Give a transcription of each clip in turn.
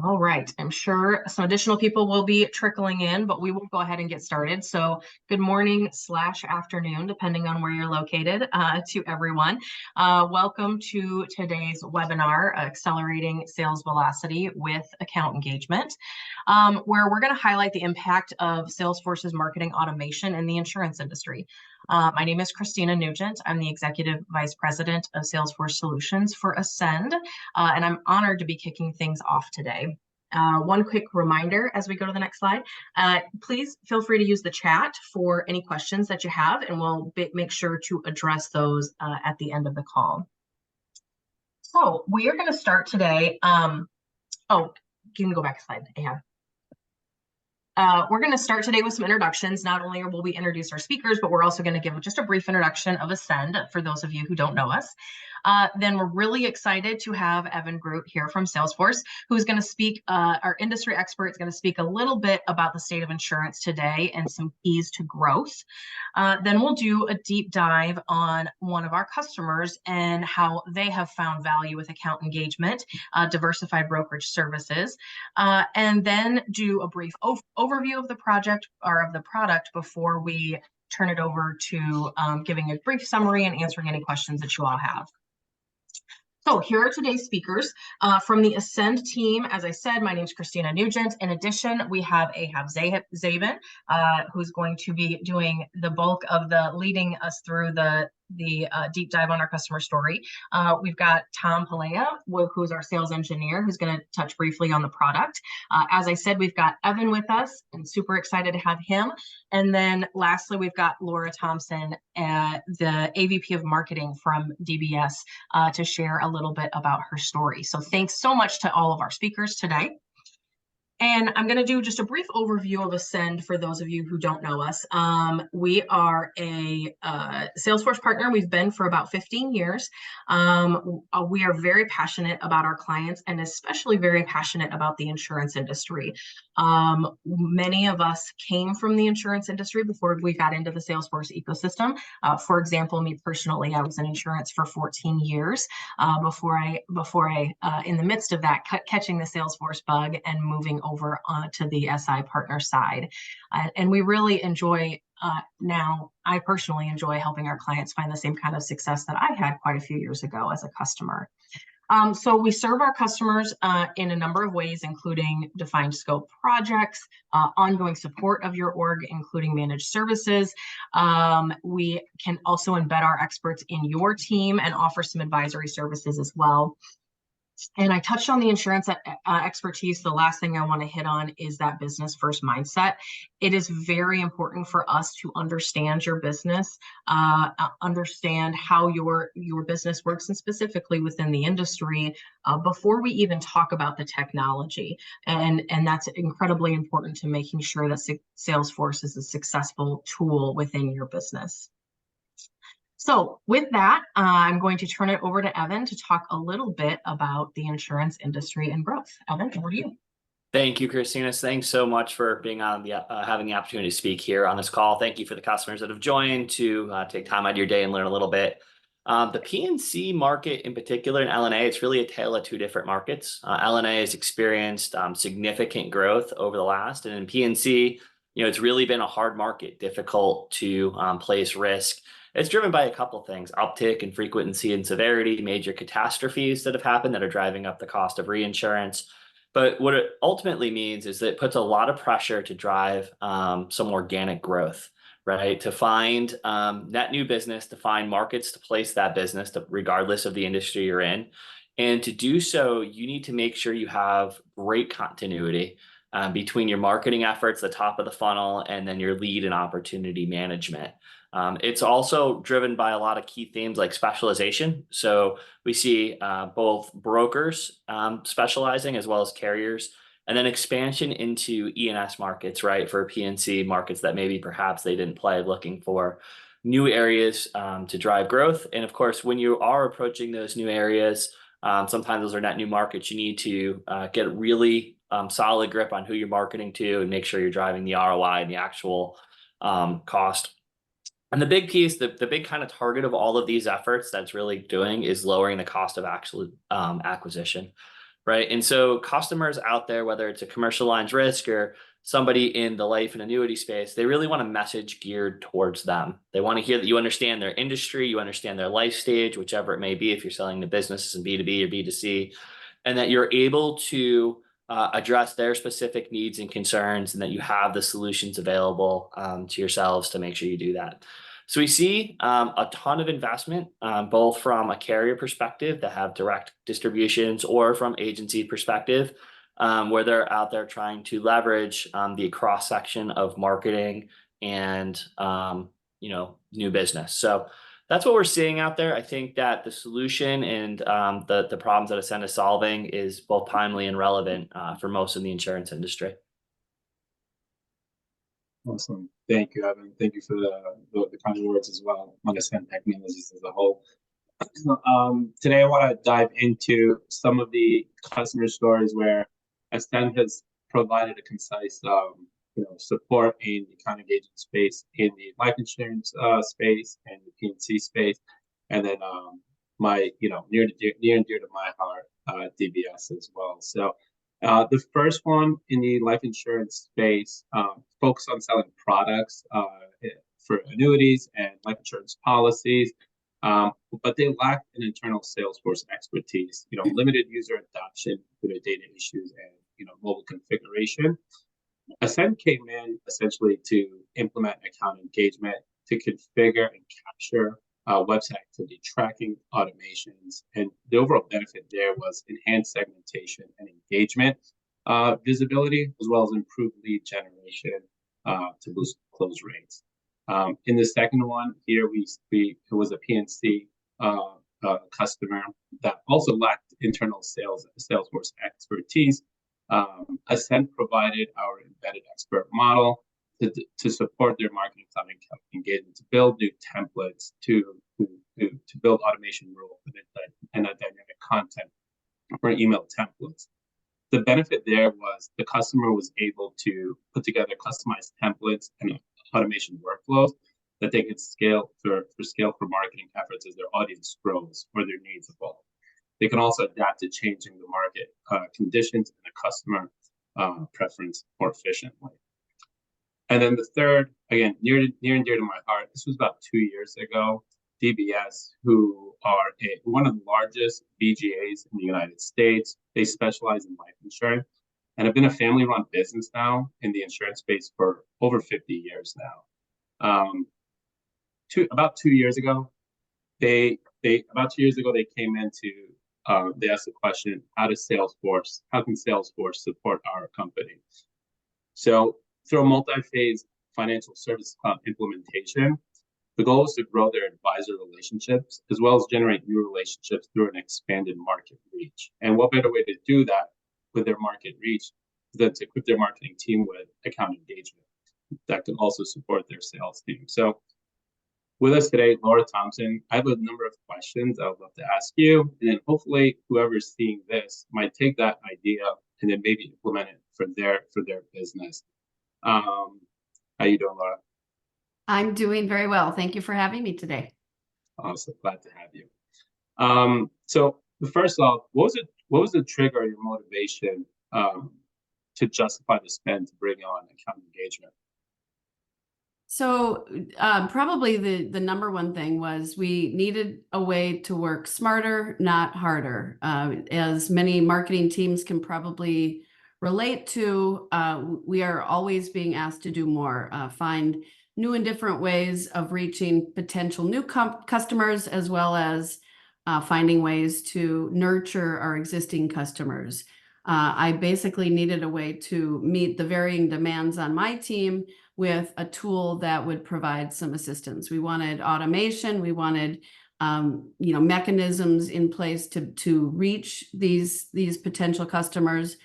All right, I'm sure some additional people will be trickling in, but we will go ahead and get started. So good morning / afternoon, depending on where you're located, to everyone. Welcome to today's webinar, Accelerating Sales Velocity with Account Engagement, where we're going to highlight the impact of Salesforce's marketing automation in the insurance industry. My name is Christina Nugent. I'm the Executive Vice President of Salesforce Solutions for Ascend, and I'm honored to be kicking things off today. One quick reminder as we go to the next slide, please feel free to use the chat for any questions that you have, and we'll make sure to address those at the end of the call. So we are going to start today. Oh, you can go back a slide. Yeah. We're going to start today with some introductions. Not only will we introduce our speakers, but we're also going to give just a brief introduction of Ascend for those of you who don't know us. Then we're really excited to have Evan Groot here from Salesforce, who's going to speak, our industry expert is going to speak a little bit about the state of insurance today and some keys to growth. Then we'll do a deep dive on one of our customers and how they have found value with account engagement, diversified brokerage services, and then do a brief overview of the project or of the product before we turn it over to giving a brief summary and answering any questions that you all have. So here are today's speakers from the Ascend team. As I said, my name is Christina Nugent. In addition, we have Ahab Zabin, who's going to be doing the bulk of the leading us through the deep dive on our customer story. We've got Tom Palea, who's our sales engineer, who's going to touch briefly on the product. As I said, we've got Evan with us, and super excited to have him. And then lastly, we've got Laura Thompson, the AVP of Marketing from DBS, to share a little bit about her story. So thanks so much to all of our speakers today. And I'm going to do just a brief overview of Ascend for those of you who don't know us. We are a Salesforce partner. We've been for about 15 years. We are very passionate about our clients and especially very passionate about the insurance industry. Many of us came from the insurance industry before we got into the Salesforce ecosystem. For example, me personally, I was in insurance for 14 years before I, in the midst of that, catching the Salesforce bug and moving over to the SI partner side. And we really enjoy, now I personally enjoy helping our clients find the same kind of success that I had quite a few years ago as a customer. So we serve our customers in a number of ways, including defined scope projects, ongoing support of your org, including managed services. We can also embed our experts in your team and offer some advisory services as well. And I touched on the insurance expertise. The last thing I want to hit on is that business first mindset. It is very important for us to understand your business, understand how your business works, and specifically within the industry, before we even talk about the technology. And that's incredibly important to making sure that Salesforce is a successful tool within your business. So with that, I'm going to turn it over to Evan to talk a little bit about the insurance industry and growth. Evan, over to you. Thank you, Christina. Thanks so much for being on having the opportunity to speak here on this call. Thank you for the customers that have joined to take time out of your day and learn a little bit. The P&C market in particular, in L&A, it's really a tale of two different markets. L&A has experienced significant growth over the last, and in P&C, it's really been a hard market, difficult to place risk. It's driven by a couple things: uptick in frequency and severity, major catastrophes that have happened that are driving up the cost of reinsurance. But what it ultimately means is that it puts a lot of pressure to drive some organic growth, right? To find net new business, to find markets to place that business, regardless of the industry you're in. And to do so, you need to make sure you have great continuity between your marketing efforts, the top of the funnel, and then your lead and opportunity management. It's also driven by a lot of key themes like specialization. So we see both brokers specializing as well as carriers, and then expansion into E&S markets, right? For P&C markets that maybe perhaps they didn't play, looking for new areas to drive growth. And of course, when you are approaching those new areas, sometimes those are net new markets. You need to get a really solid grip on who you're marketing to and make sure you're driving the ROI and the actual cost. And the big piece, the big kind of target of all of these efforts that's really doing is lowering the cost of actual acquisition. right? And so customers out there, whether it's a commercial lines risk or somebody in the life and annuity space, they really want a message geared towards them. They want to hear that you understand their industry, you understand their life stage, whichever it may be, if you're selling to businesses and B2B or B2C, and that you're able to address their specific needs and concerns, and that you have the solutions available to yourselves to make sure you do that. So we see a ton of investment, both from a carrier perspective that have direct distributions or from agency perspective, where they're out there trying to leverage the cross section of marketing and new business. So that's what we're seeing out there. I think that the solution and the problems that Ascend is solving is both timely and relevant for most in the insurance industry. Awesome. Thank you, Evan. Thank you for the kind words as well on Ascend Technologies as a whole. Today, I want to dive into some of the customer stories where Ascend has provided a concise support in the account engagement space, in the life insurance space, and the P&C space, and then my near and dear to my heart, DBS as well. So the first one in the life insurance space focus on selling products for annuities and life insurance policies, but they lack an internal Salesforce expertise, limited user adoption due to data issues and mobile configuration. Ascend came in essentially to implement account engagement, to configure and capture website activity tracking automations, and the overall benefit there was enhanced segmentation and engagement visibility, as well as improved lead generation to boost close rates. In the second one here, it was a PNC customer that also lacked internal Salesforce expertise. Ascend provided our embedded expert model to support their marketing cloud engagement, to build new templates, to build automation rules and a dynamic content for email templates. The benefit there was the customer was able to put together customized templates and automation workflows that they could scale for marketing efforts as their audience grows or their needs evolve. They can also adapt to changing the market conditions and the customer preference more efficiently. And then the third, again, near and dear to my heart, this was about 2 years ago, DBS, who are one of the largest BGAs in the United States. They specialize in life insurance and have been a family-run business now in the insurance space for over 50 years now. About 2 years ago, they came into they asked the question, how can Salesforce support our company? So through a multi-phase financial service cloud implementation, the goal is to grow their advisor relationships as well as generate new relationships through an expanded market reach. And what better way to do that with their market reach than to equip their marketing team with account engagement that can also support their sales team. So with us today, Laura Thompson, I have a number of questions I would love to ask you, and then hopefully whoever's seeing this might take that idea and then maybe implement it for their business. How you doing, Laura? I'm doing very well. Thank you for having me today. Awesome, glad to have you. So first off, what was the trigger or your motivation to justify the spend to bring on account engagement? So probably the number one thing was we needed a way to work smarter, not harder. As many marketing teams can probably relate to, we are always being asked to do more, find new and different ways of reaching potential new customers, as well as finding ways to nurture our existing customers. I basically needed a way to meet the varying demands on my team with a tool that would provide some assistance. We wanted automation. We wanted mechanisms in place to reach these potential customers.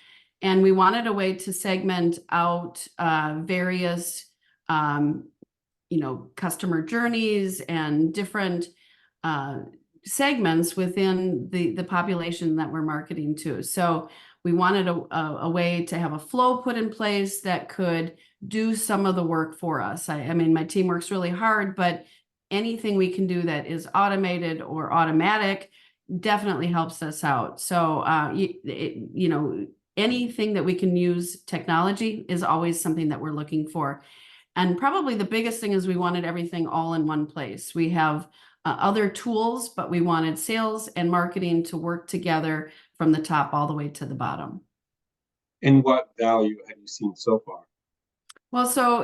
And we wanted a way to segment out various customer journeys and different segments within the population that we're marketing to. So we wanted a way to have a flow put in place that could do some of the work for us. I mean, my team works really hard, but anything we can do that is automated or automatic definitely helps us out. So, you know, anything that we can use technology is always something that we're looking for. And probably the biggest thing is we wanted everything all in one place. We have other tools, but we wanted sales and marketing to work together from the top all the way to the bottom. And what value have you seen so far? Well, so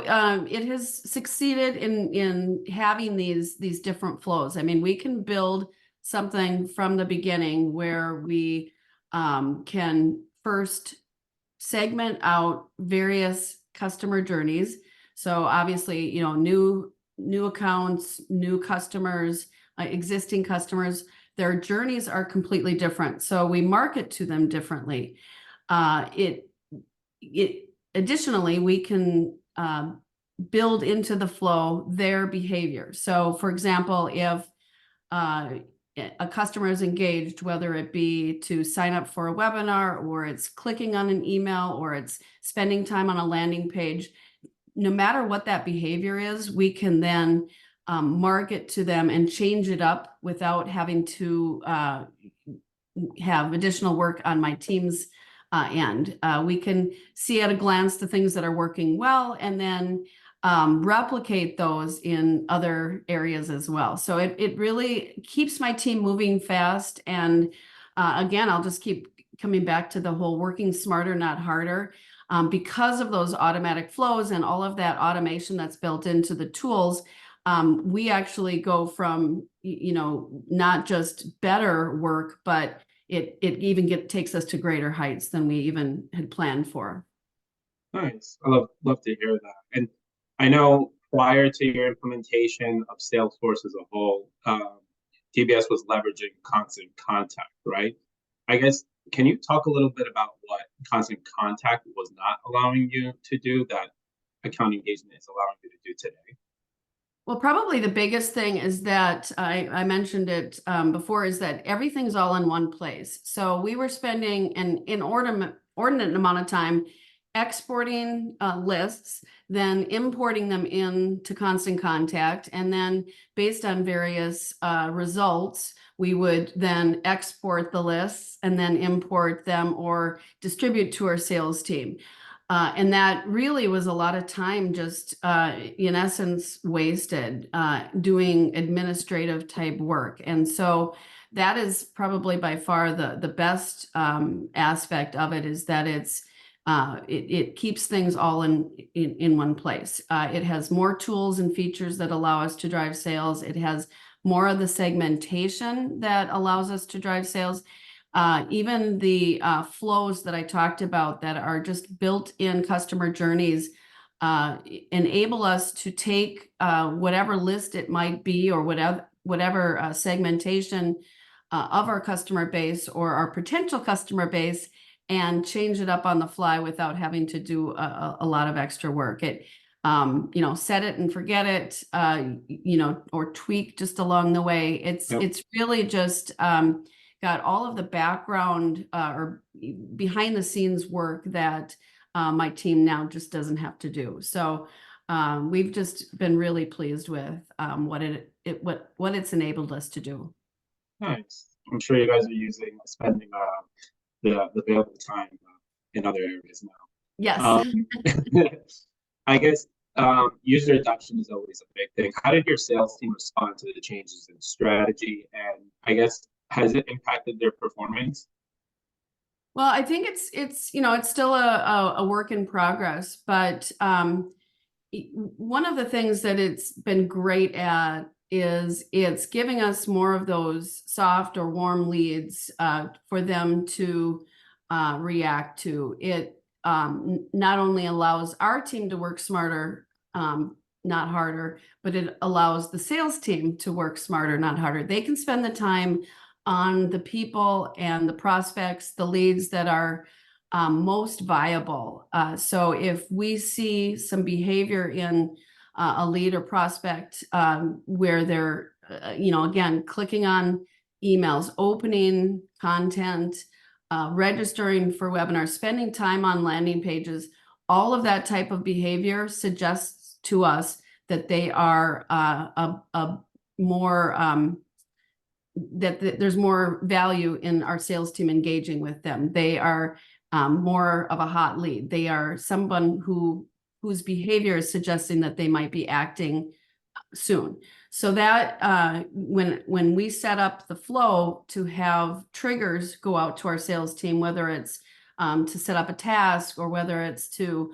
it has succeeded in having these different flows. I mean, we can build something from the beginning where we can first segment out various customer journeys. So obviously, you know, new accounts, new customers, existing customers, their journeys are completely different. So we market to them differently. It additionally, we can build into the flow their behavior. So for example, if a customer is engaged, whether it be to sign up for a webinar, or it's clicking on an email, or it's spending time on a landing page, no matter what that behavior is, we can then market to them and change it up without having to have additional work on my team's end. We can see at a glance the things that are working well, and then replicate those in other areas as well. So it really keeps my team moving fast. And again, I'll just keep coming back to the whole working smarter, not harder. Because of those automatic flows and all of that automation that's built into the tools, we actually go from, you know, not just better work, but it even takes us to greater heights than we even had planned for. Nice. I love to hear that. And I know prior to your implementation of Salesforce as a whole, TBS was leveraging Constant Contact, right? I guess, can you talk a little bit about what Constant Contact was not allowing you to do that account engagement is allowing you to do today? Well, probably the biggest thing is that I mentioned it before, is that everything's all in one place. So we were spending an inordinate amount of time exporting lists, then importing them into Constant Contact, and then based on various results, we would then export the lists and then import them or distribute to our sales team. And that really was a lot of time just, in essence, wasted doing administrative type work. And so that is probably by far the best aspect of it, is that it keeps things all in one place. It has more tools and features that allow us to drive sales. It has more of the segmentation that allows us to drive sales. Even the flows that I talked about that are just built-in customer journeys enable us to take whatever list it might be, or whatever segmentation of our customer base or our potential customer base, and change it up on the fly without having to do a lot of extra work. It you know, set it and forget it, you know, or tweak just along the way. It's really just got all of the background or behind the scenes work that my team now just doesn't have to do. So we've just been really pleased with what it's enabled us to do. Nice. I'm sure you guys are spending the available time in other areas now. Yes. I guess user adoption is always a big thing. How did your sales team respond to the changes in strategy? And I guess, has it impacted their performance? Well, I think it's you know, it's still a work in progress, but one of the things that it's been great at is it's giving us more of those soft or warm leads for them to react to. It not only allows our team to work smarter, not harder, but it allows the sales team to work smarter, not harder. They can spend the time on the people and the prospects, the leads that are most viable. So if we see some behavior in a lead or prospect where they're, you know, again, clicking on emails, opening content, registering for webinars, spending time on landing pages, all of that type of behavior suggests to us that they are a more there's more value in our sales team engaging with them. They are more of a hot lead. They are someone whose behavior is suggesting that they might be acting soon. So that when we set up the flow to have triggers go out to our sales team, whether it's to set up a task or whether it's to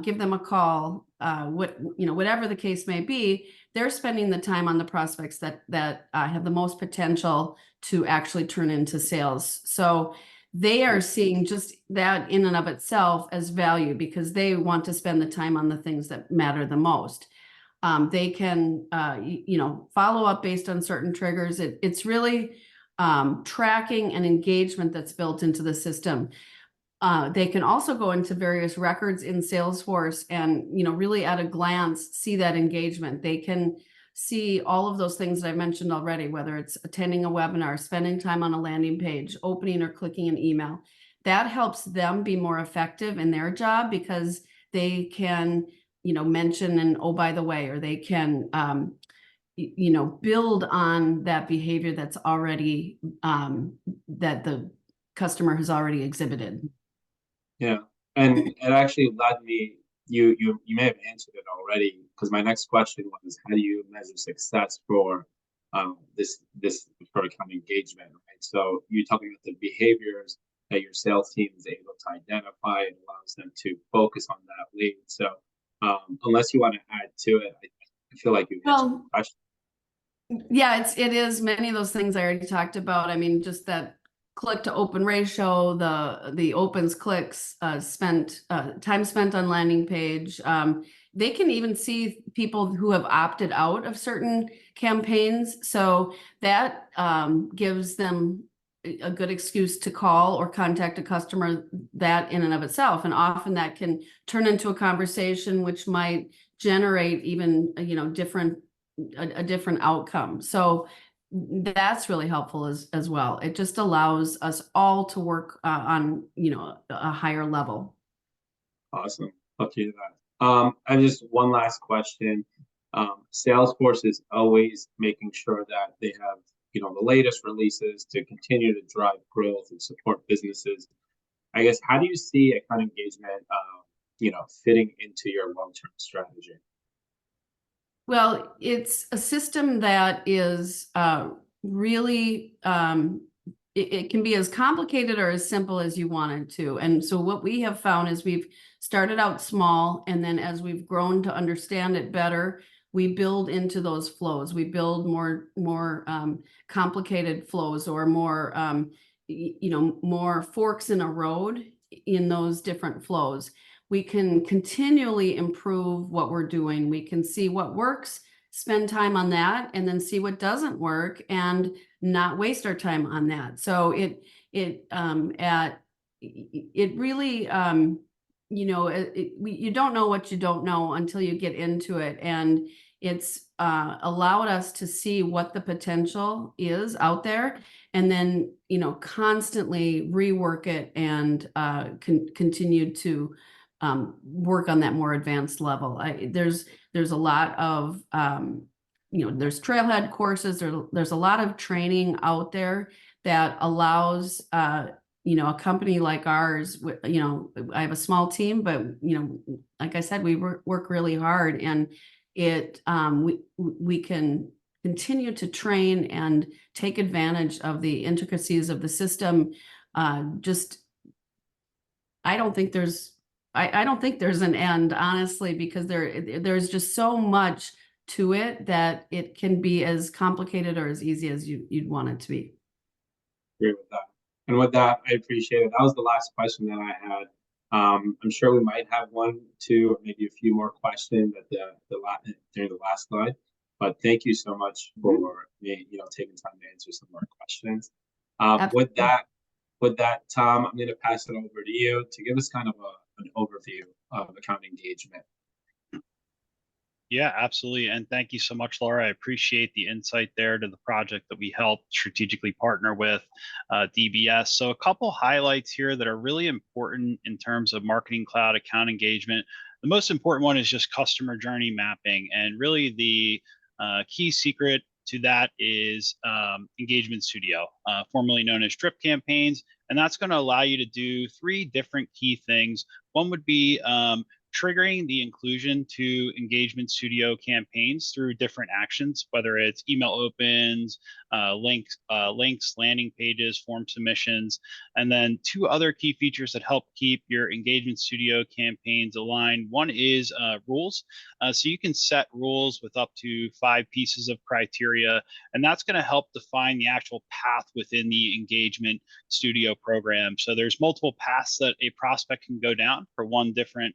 give them a call, whatever the case may be, they're spending the time on the prospects that have the most potential to actually turn into sales. So they are seeing just that in and of itself as value because they want to spend the time on the things that matter the most. They can, follow up based on certain triggers. It's really tracking and engagement that's built into the system. They can also go into various records in Salesforce and, really at a glance, see that engagement. They can see all of those things that I mentioned already, whether it's attending a webinar, spending time on a landing page, opening or clicking an email. That helps them be more effective in their job because they can, mention and, oh, by the way, or they can, build on that behavior that's already, that the customer has already exhibited. Yeah, and it actually led me. You may have answered it already because my next question was, how do you measure success for this for account engagement? Right. So you're talking about the behaviors that your sales team is able to identify and allows them to focus on that lead. So unless you want to add to it, I feel like you've answered the question. Yeah, it is many of those things I already talked about. I mean, just that click to open ratio, the opens clicks, time spent on landing page. They can even see people who have opted out of certain campaigns. So that gives them a good excuse to call or contact a customer, that in and of itself. And often that can turn into a conversation which might generate even, a different outcome. So that's really helpful as well. It just allows us all to work on, a higher level. Awesome. Love to hear that. I have just one last question. Salesforce is always making sure that they have, the latest releases to continue to drive growth and support businesses. I guess, how do you see account engagement, fitting into your long-term strategy? Well, it's a system that is really, it can be as complicated or as simple as you want it to. And so what we have found is we've started out small, and then as we've grown to understand it better, we build into those flows. We build more complicated flows or more, more forks in a road in those different flows. We can continually improve what we're doing. We can see what works, spend time on that, and then see what doesn't work and not waste our time on that. So it really, you don't know what you don't know until you get into it. And it's allowed us to see what the potential is out there, and then, constantly rework it and continue to work on that more advanced level. There's a lot of, there's trailhead courses, there's a lot of training out there that allows, a company like ours, I have a small team, but, like I said, we work really hard, and we can continue to train and take advantage of the intricacies of the system. I don't think there's an end, honestly, because there's just so much to it that it can be as complicated or as easy as you'd want it to be. Agree with that. And with that, I appreciate it. That was the last question that I had. I'm sure we might have one, two, or maybe a few more questions at during the last slide. But thank you so much for taking time to answer some more questions. With that, Tom, I'm going to pass it over to you to give us kind of an overview of account engagement. Yeah, absolutely. And thank you so much, Laura. I appreciate the insight there to the project that we helped strategically partner with DBS. So a couple highlights here that are really important in terms of Marketing Cloud account engagement. The most important one is just customer journey mapping. And really the key secret to that is Engagement Studio, formerly known as Drip Campaigns. And that's going to allow you to do 3 different key things. One would be triggering the inclusion to Engagement Studio campaigns through different actions, whether it's email opens, links, landing pages, form submissions, and then 2 other key features that help keep your Engagement Studio campaigns aligned. One is rules. So you can set rules with up to 5 pieces of criteria, and that's going to help define the actual path within the Engagement Studio program. So there's multiple paths that a prospect can go down for one different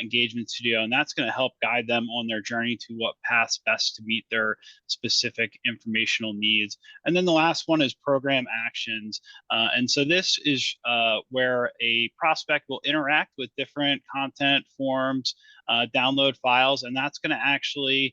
Engagement Studio, and that's going to help guide them on their journey to what paths best to meet their specific informational needs. And then the last one is program actions. And so this is where a prospect will interact with different content forms, download files, and that's going to actually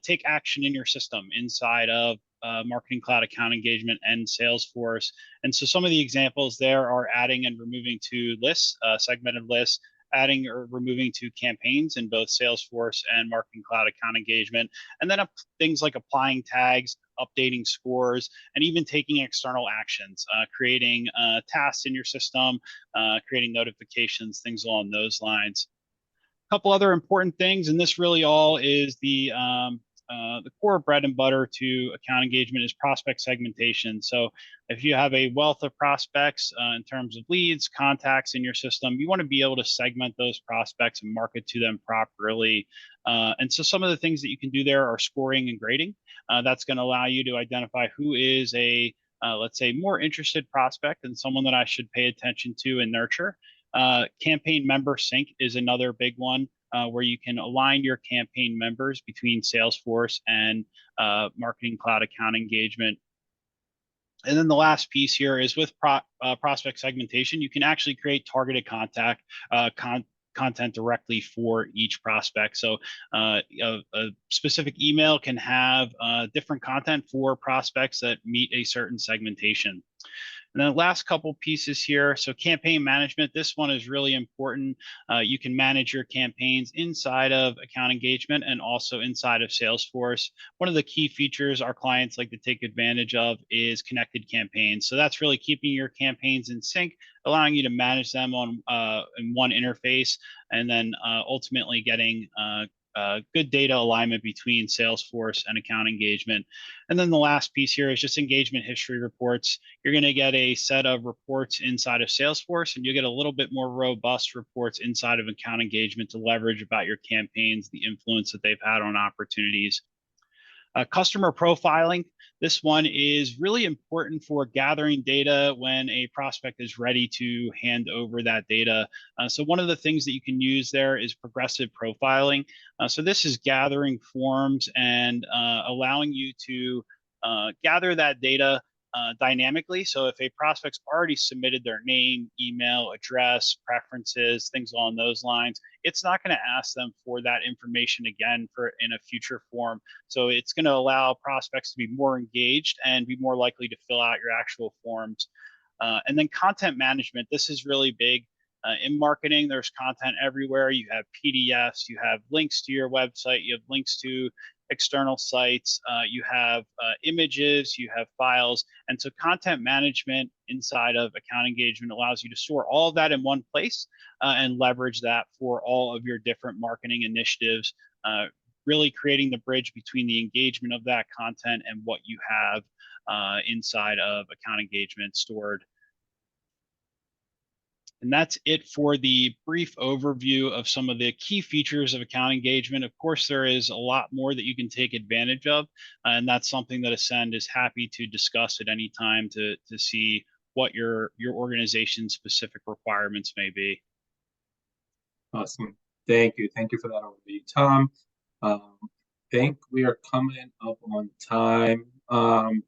take action in your system inside of Marketing Cloud Account Engagement and Salesforce. And so some of the examples there are adding and removing to lists, segmented lists, adding or removing to campaigns in both Salesforce and Marketing Cloud Account Engagement, and then things like applying tags, updating scores, and even taking external actions, creating tasks in your system, creating notifications, things along those lines. A couple other important things, and this really all is the core bread and butter to account engagement is prospect segmentation. So if you have a wealth of prospects in terms of leads, contacts in your system, you want to be able to segment those prospects and market to them properly. And so some of the things that you can do there are scoring and grading. That's going to allow you to identify who is a, let's say, more interested prospect and someone that I should pay attention to and nurture. Campaign member sync is another big one. Where you can align your campaign members between Salesforce and Marketing Cloud Account Engagement. And then the last piece here is with prospect segmentation, you can actually create targeted content directly for each prospect. So a specific email can have different content for prospects that meet a certain segmentation. And then the last couple pieces here. So campaign management, this one is really important. You can manage your campaigns inside of account engagement and also inside of Salesforce. One of the key features our clients like to take advantage of is connected campaigns. So that's really keeping your campaigns in sync, allowing you to manage them on in one interface, and then ultimately getting good data alignment between Salesforce and account engagement. And then the last piece here is just engagement history reports. You're going to get a set of reports inside of Salesforce, and you get a little bit more robust reports inside of account engagement to leverage about your campaigns, the influence that they've had on opportunities. Customer profiling. This one is really important for gathering data when a prospect is ready to hand over that data. So one of the things that you can use there is progressive profiling. So this is gathering forms and allowing you to gather that data dynamically. So if a prospect's already submitted their name, email, address, preferences, things along those lines, it's not going to ask them for that information again in a future form. So it's going to allow prospects to be more engaged and be more likely to fill out your actual forms. And then content management, this is really big. In marketing, there's content everywhere. You have PDFs, you have links to your website, you have links to external sites, you have images, you have files. And so content management inside of account engagement allows you to store all of that in one place and leverage that for all of your different marketing initiatives, really creating the bridge between the engagement of that content and what you have inside of account engagement stored. And that's it for the brief overview of some of the key features of account engagement. Of course, there is a lot more that you can take advantage of, and that's something that Ascend is happy to discuss at any time to see what your organization's specific requirements may be. Awesome. Thank you. Thank you for that overview, Tom. I think we are coming up on time. Do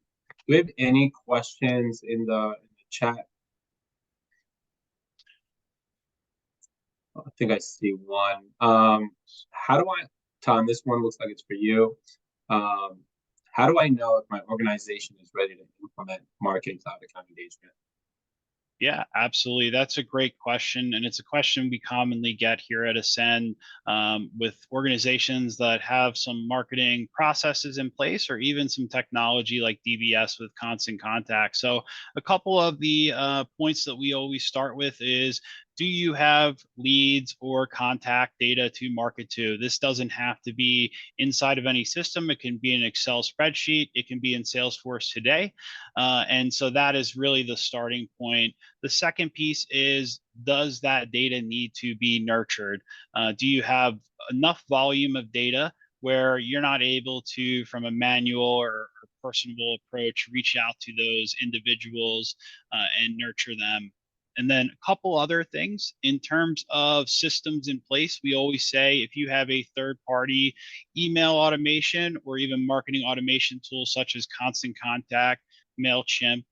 we have any questions in the chat? I think I see one. How do I, Tom, this one looks like it's for you. How do I know if my organization is ready to implement Marketing Cloud Account Engagement? Yeah, absolutely. That's a great question. And it's a question we commonly get here at Ascend with organizations that have some marketing processes in place or even some technology like DBS with Constant Contact. So, a couple of the points that we always start with is, do you have leads or contact data to market to? This doesn't have to be inside of any system. It can be an Excel spreadsheet. It can be in Salesforce today. And so that is really the starting point. The second piece is, does that data need to be nurtured? Do you have enough volume of data where you're not able to, from a manual or personable approach, reach out to those individuals and nurture them? And then a couple other things in terms of systems in place. We always say if you have a third party email automation or even marketing automation tools such as Constant Contact, MailChimp,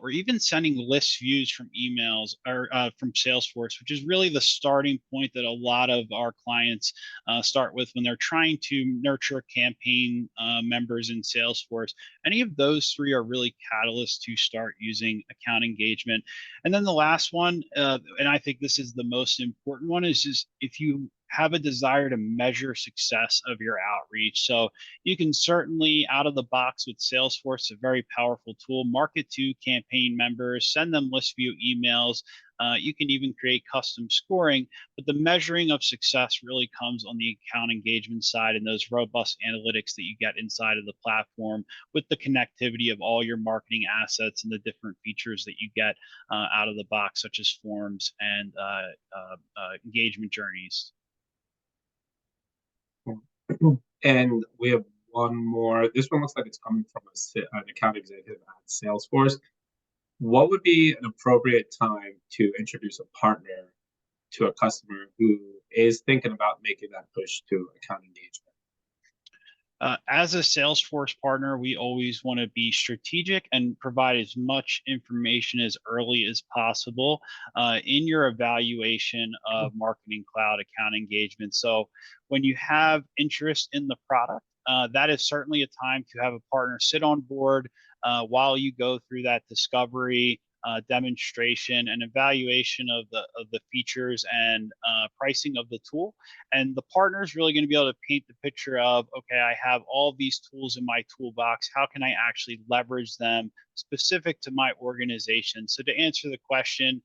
or even sending list views from emails or from Salesforce, which is really the starting point that a lot of our clients start with when they're trying to nurture campaign members in Salesforce. Any of those three are really catalysts to start using account engagement. And then the last one, and I think this is the most important one, is just if you have a desire to measure success of your outreach. So you can certainly, out of the box with Salesforce, a very powerful tool, market to campaign members, send them list view emails. You can even create custom scoring, but the measuring of success really comes on the account engagement side and those robust analytics that you get inside of the platform with the connectivity of all your marketing assets and the different features that you get out of the box, such as forms and engagement journeys. And we have one more. This one looks like it's coming from an account executive at Salesforce. What would be an appropriate time to introduce a partner to a customer who is thinking about making that push to account engagement? As a Salesforce partner, we always want to be strategic and provide as much information as early as possible in your evaluation of Marketing Cloud account engagement. So when you have interest in the product, that is certainly a time to have a partner sit on board while you go through that discovery, demonstration, and evaluation of the features and pricing of the tool. And the partner is really going to be able to paint the picture of, okay, I have all these tools in my toolbox. How can I actually leverage them specific to my organization? So to answer the question,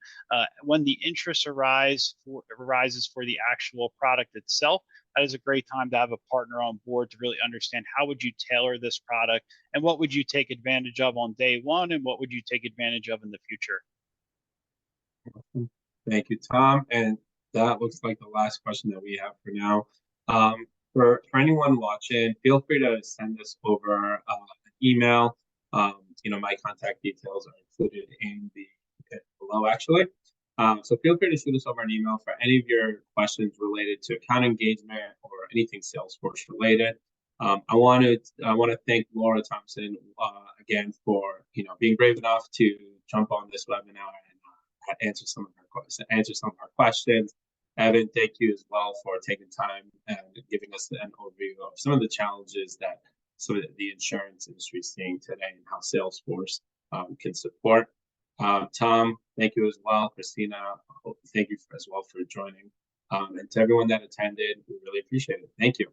when the interest arises for the actual product itself, that is a great time to have a partner on board to really understand how would you tailor this product and what would you take advantage of on day one and what would you take advantage of in the future. Thank you, Tom. And that looks like the last question that we have for now. For anyone watching, feel free to send us over an email. My contact details are included in the below, actually. So feel free to shoot us over an email for any of your questions related to account engagement or anything Salesforce related. I want to thank Laura Thompson again for being brave enough to jump on this webinar and answer some of our questions. Evan, thank you as well for taking time and giving us an overview of some of the challenges that some of the insurance industry is seeing today and how Salesforce can support. Tom, thank you as well. Christina, thank you as well for joining. And to everyone that attended, we really appreciate it. Thank you.